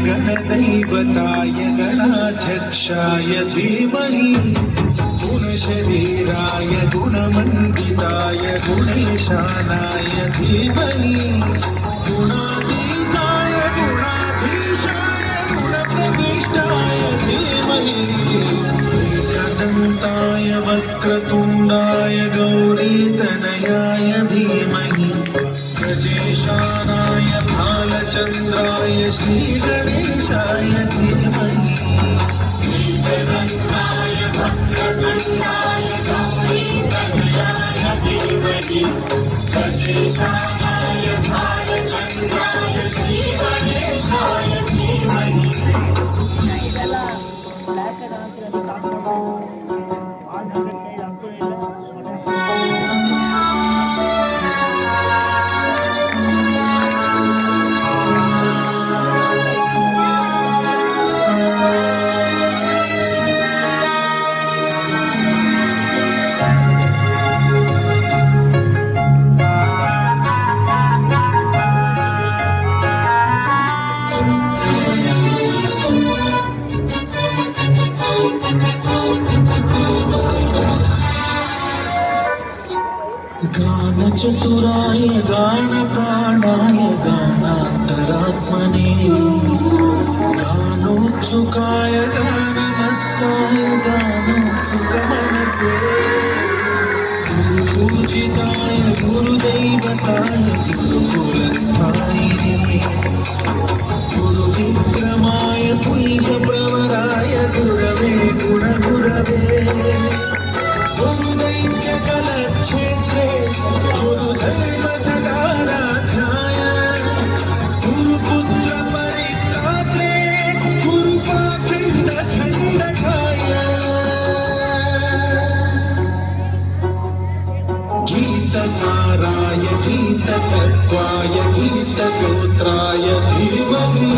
गणदैवताय गणाध्यक्षाय धीमहि गुणशरीराय गुणमण्डिताय गुणेशानाय धीमहि गुणातीताय गुणाधीशाय गुणप्रविष्टाय धीमहि एकदन्ताय वक्रतुण्डाय गौरीतनयाय धीमहि गजेशानाय भालचन्द्राय श्रीगणेशाय धीमहि एकदन्ताय वक्रतुण्डाय गौरीतनयाय धीमहि गजेशानाय भालचन्द्राय श्रीगणेशाय धीमहि गानचतुराय गानप्राणाय गानान्तरात्मने गानोत्सुकाय गानमत्ताय गानोत्सुकमनसे गुरुपूजिताय गुरुदैवताय गुरुकुलस्थायिने गुरुविक्रमाय तुल्यप्रवराय गुरवे गुणगुरवे गुरुदैत्यकलक्षेत्रे गुरुधर्मसदाराध्याय गुरुपुत्र परित्रात्रे गुरुपाखण्डखण्डकाय गीतसाराय गीततत्त्वाय गीतगोत्राय धीमहि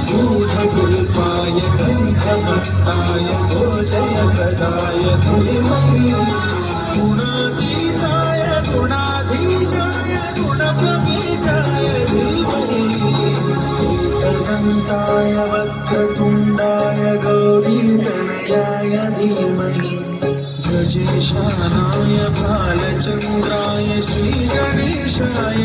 गूढगुल्फाय ग्रन्थभट्टाय भोजनप्रदाय धीमहि गुणातीताय गुणाधीशाय गुणप्रविष्टाय धीमहि एकदन्ताय वक्रतुण्डाय गौरीतनयाय धीमहि गजेशानाय भालचन्द्राय श्रीगणेशाय